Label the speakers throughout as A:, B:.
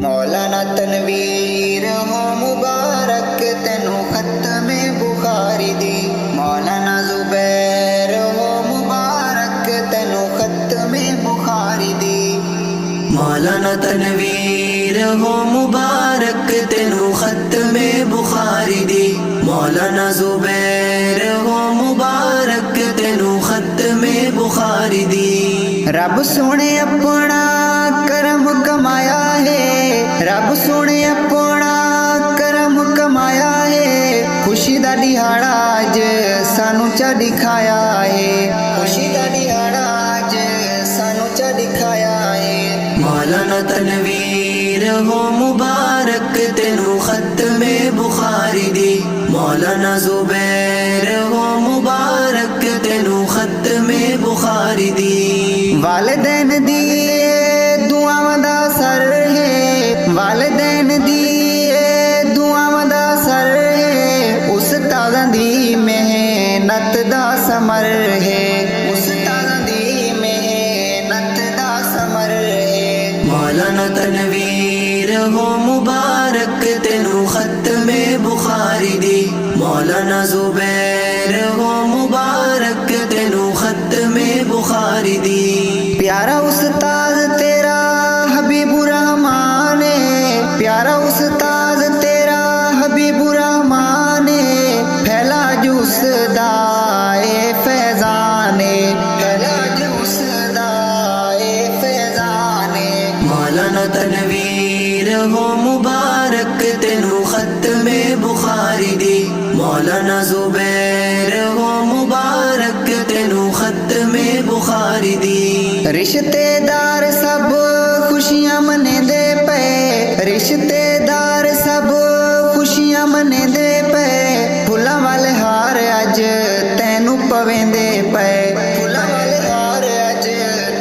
A: مولانا تنویر ہو مبارک تینوں ختم بخاری دی، مولانا زبیر ہو مبارک تینوں ختم بخاری دی، مولانا تنویر ہو مبارک تینوں ختم بخاری دی، مولانا زبیر ہو مبارک تینوں ختم بخاری دی۔ رب سونے اپنا کرم کمایا ہے، رب سونے اپنا کرم کمایا ہے، خوشی دا دہاڑا اج سانو چا دکھایا ہے، خوشی دا دہاڑا اج سانو چا دکھایا ہے۔ مولانا تنویر ہو مبارک تینوں ختم بخاری دی، مولانا زبیر ہو مبارک تینوں ختم بخاری دی۔ والدین دی دعاواں دا سر ہے، والدین دی دعاواں دا سر ہے، استاداں دی محنت دا ثمر ہے، استاداں دی محنت دا ثمر ہے۔ مولانا تنویر ہو مبارک تینوں ختم بخاری دی، مولانا زبیر ہو مبارک تینوں ختم بخاری دی۔ پیارا استاد تیرا حبیب الرحمان ہے، پیارا استاد تیرا حبیب الرحمان ہے، پھیلا جس دا اے فیضان ہے، پھیلا جس دا اے فیضان ہے۔ مولانا تنویر ہو مبارک تینوں ختم بخاری دی، مولانا زبیر ہو مبارک تینوں ختم بخاری دی۔ رشتے دار سب خوشیاں منے دے پے، رشتے دار سب خوشیاں منے دے پے، پھلاں والے ہار اج تینوں پویندے پے، پھلاں والے ہار اج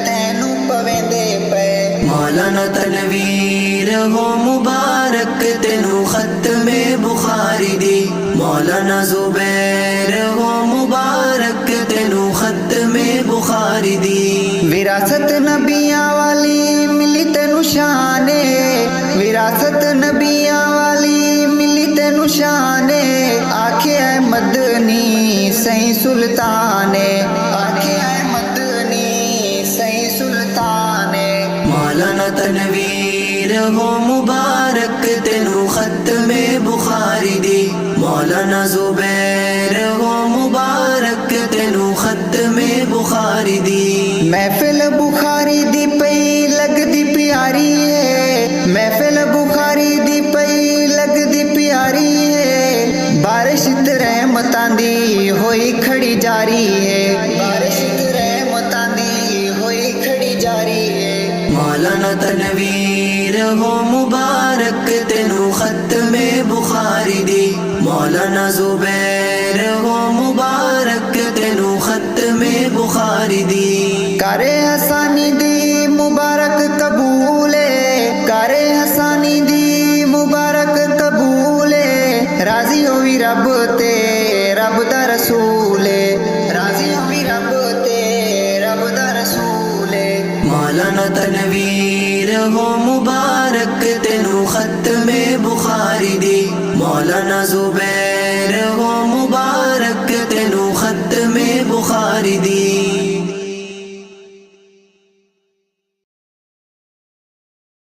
A: تینوں پویندے پے۔ مولانا تنویر ہو مبارک تینوں ختم بخاری دی، مولانا زبیر ہو مبارک تینوں ختم بخاری دی۔ وراثت نبیاں والی ملی تینوں شان ہے، وراثت نبیاں والی ملی تینوں شان ہے، آکھے اے مدنی سہی سلطان ہے، آکھے اے مدنی سہی سلطان ہے۔ مولانا تنویر ہو مبارک تینوں ختم بخاری دی، مولانا زبیر ہو مبارک تینوں ختم بخاری دی۔ محفل بخاری دی پئی لگ دی پیاری ہے، محفل بخاری دی پئی لگ دی پیاری ہے، بارش رحمتاں دی ہوئی کھڑی جاری ہے، بارش رحمتاں دی ہوئی کھڑی جاری ہے۔ مولانا تنویر ہو مبارک تینوں ختم بخاری دی، مولانا زبیر ہو مبارک تینوں ختم بخاری دی۔ کرے حسانی دی مبارک قبول ہے، کرے حسانی دی مبارک قبول ہے، راضی ہوئی رب تے رب دا رسول ہے، راضی ہوئی رب تے رب دا رسول ہے۔ مولانا تنویر ہو مبارک تینوں ختم بخاری دی، مولانا زبیر ہو مبارک تینوں ختم بخاری دی۔